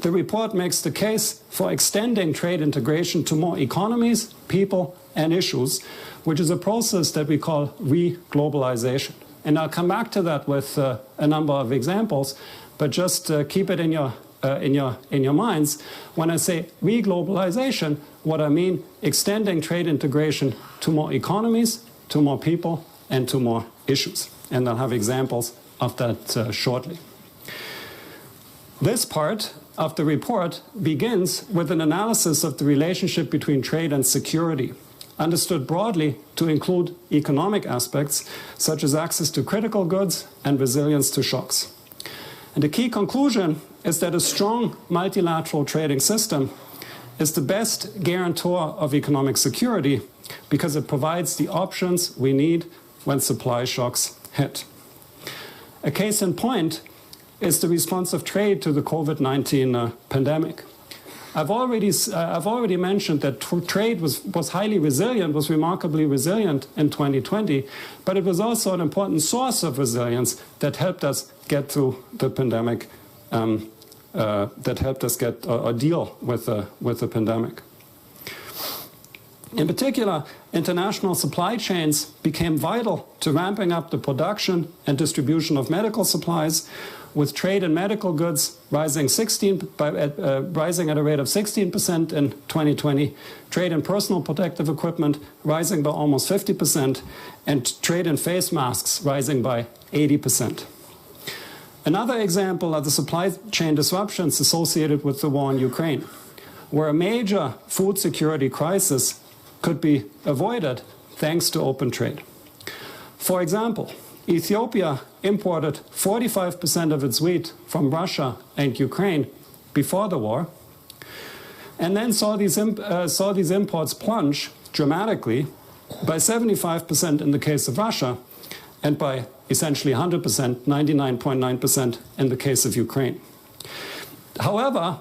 the report makes the case for extending trade integration to more economies, people, and issues, which is a process that we call reglobalization. And I'll come back to that with a number of examples, but just keep it in your minds. When I say reglobalization, what I mean extending trade integration to more economies, to more people, and to more issues. And I'll have examples of that shortly. This part of the report begins with an analysis of the relationship between trade and security, understood broadly to include economic aspects such as access to critical goods and resilience to shocks. And the key conclusion is that a strong multilateral trading system is the best guarantor of economic security because it provides the options we need when supply shocks hit. A case in point is the response of trade to the COVID-19 pandemic. I've already mentioned that trade was highly resilient, was remarkably resilient in 2020, but it was also an important source of resilience that helped us get through the pandemic, that helped us get or deal with the pandemic. In particular, international supply chains became vital to ramping up the production and distribution of medical supplies, with trade in medical goods rising at a rate of 16% in 2020, trade in personal protective equipment rising by almost 50%, and trade in face masks rising by 80%. Another example are the supply chain disruptions associated with the war in Ukraine, where a major food security crisis could be avoided thanks to open trade. For example, Ethiopia imported 45% of its wheat from Russia and Ukraine before the war, and then saw these imports plunge dramatically by 75% in the case of Russia, and by essentially 100%, 99.9% in the case of Ukraine. However,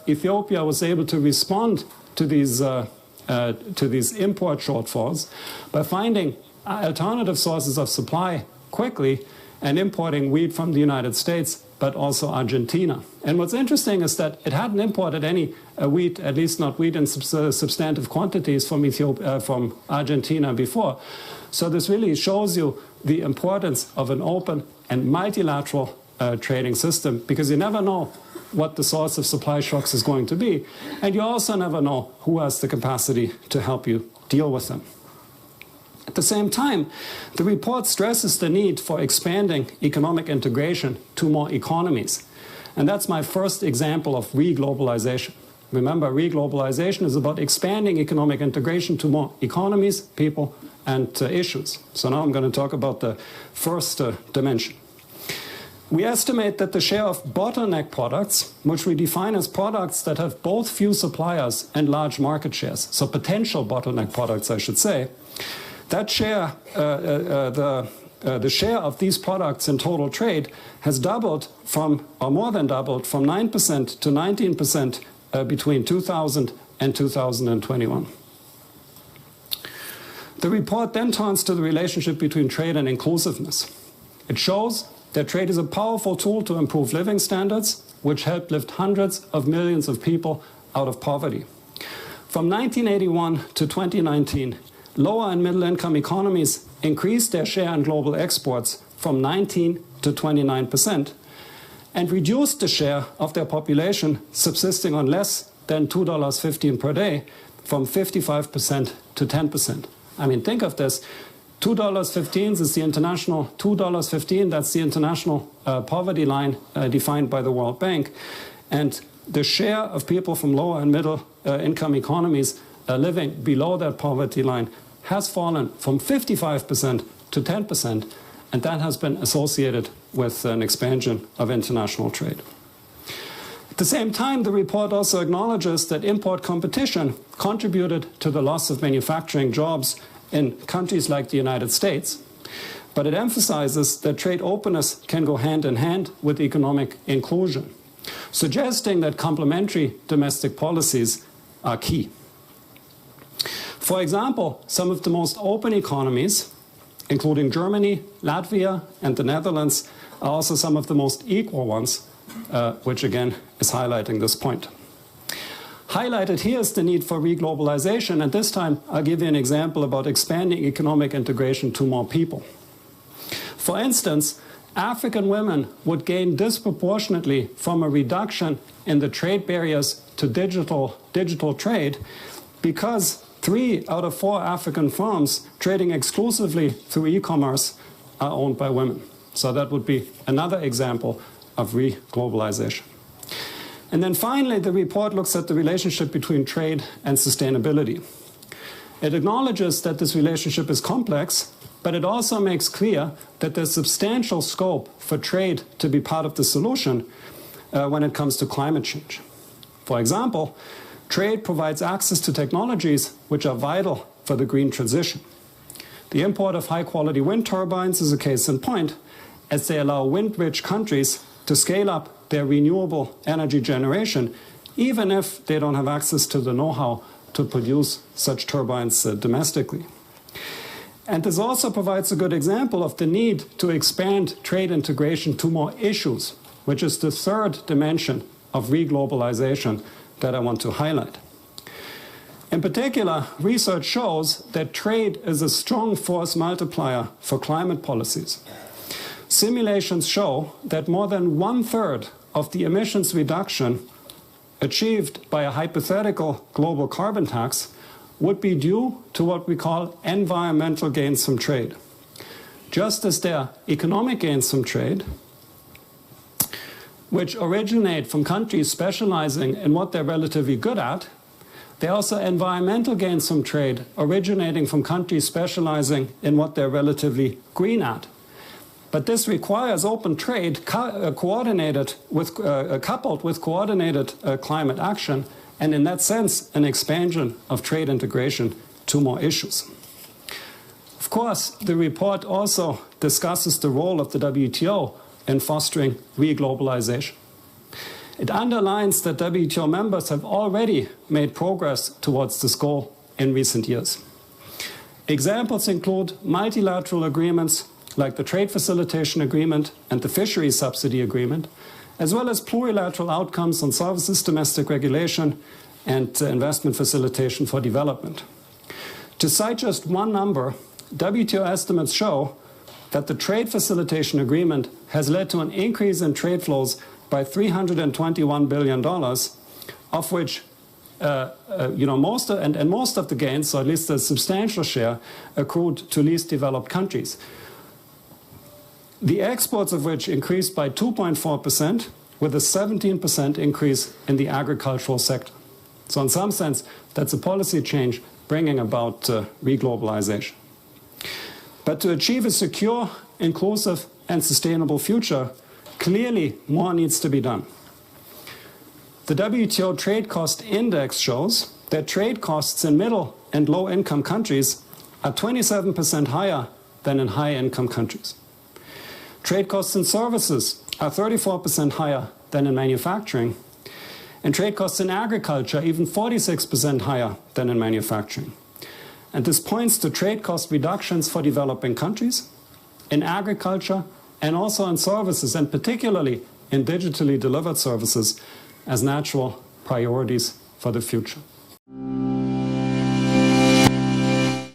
Ethiopia was able to respond to these import shortfalls by finding alternative sources of supply quickly and importing wheat from the United States, but also Argentina. And what's interesting is that it hadn't imported any wheat, at least not wheat in substantive quantities from Argentina before. So this really shows you the importance of an open and multilateral trading system, because you never know what the source of supply shocks is going to be, and you also never know who has the capacity to help you deal with them. At the same time, the report stresses the need for expanding economic integration to more economies. And that's my first example of reglobalization. Remember, reglobalization is about expanding economic integration to more economies, people, and issues. So now I'm going to talk about the first dimension. We estimate that the share of bottleneck products, which we define as products that have both few suppliers and large market shares, so potential bottleneck products, I should say, that share, the share of these products in total trade has doubled from, or more than doubled, from 9% to 19% between 2000 and 2021. The report then turns to the relationship between trade and inclusiveness. It shows that trade is a powerful tool to improve living standards, which helped lift hundreds of millions of people out of poverty. From 1981 to 2019, lower and middle income economies increased their share in global exports from 19 to 29% and reduced the share of their population subsisting on less than $2.15 per day from 55% to 10%. I mean, think of this. $2.15 is the international $2.15. That's the international poverty line defined by the World Bank, and the share of people from lower and middle income economies living below that poverty line has fallen from 55% to 10%, and that has been associated with an expansion of international trade. At the same time, the report also acknowledges that import competition contributed to the loss of manufacturing jobs in countries like the United States, but it emphasizes that trade openness can go hand in hand with economic inclusion, suggesting that complementary domestic policies are key. For example, some of the most open economies, including Germany, Latvia, and the Netherlands, are also some of the most equal ones, which again is highlighting this point. Highlighted here is the need for reglobalization, and this time I'll give you an example about expanding economic integration to more people. For instance, African women would gain disproportionately from a reduction in the trade barriers to digital trade, because 3 out of 4 African firms trading exclusively through e-commerce are owned by women. So that would be another example of reglobalization. And then finally, the report looks at the relationship between trade and sustainability. It acknowledges that this relationship is complex, but it also makes clear that there's substantial scope for trade to be part of the solution when it comes to climate change. For example, trade provides access to technologies which are vital for the green transition. The import of high-quality wind turbines is a case in point, as they allow wind-rich countries to scale up their renewable energy generation, even if they don't have access to the know-how to produce such turbines domestically. And this also provides a good example of the need to expand trade integration to more issues, which is the third dimension of reglobalization that I want to highlight. In particular, research shows that trade is a strong force multiplier for climate policies. Simulations show that more than 1/3 of the emissions reduction achieved by a hypothetical global carbon tax would be due to what we call environmental gains from trade. Just as there are economic gains from trade, which originate from countries specializing in what they're relatively good at, there are also environmental gains from trade originating from countries specializing in what they're relatively green at. But this requires open trade coupled with coordinated climate action, and in that sense, an expansion of trade integration to more issues. Of course, the report also discusses the role of the WTO in fostering reglobalization. It underlines that WTO members have already made progress towards this goal in recent years. Examples include multilateral agreements like the Trade Facilitation Agreement and the Fisheries Subsidy Agreement, as well as plurilateral outcomes on services, domestic regulation, and investment facilitation for development. To cite just one number, WTO estimates show that the Trade Facilitation Agreement has led to an increase in trade flows by $321 billion, of which most of the gains, so at least a substantial share, accrued to least developed countries. The exports of which increased by 2.4%, with a 17% increase in the agricultural sector. So in some sense, that's a policy change bringing about reglobalization. But to achieve a secure, inclusive, and sustainable future, clearly more needs to be done. The WTO Trade Cost Index shows that trade costs in middle and low-income countries are 27% higher than in high-income countries. Trade costs in services are 34% higher than in manufacturing, and trade costs in agriculture even 46% higher than in manufacturing. And this points to trade cost reductions for developing countries, in agriculture, and also in services, and particularly in digitally delivered services, as natural priorities for the future.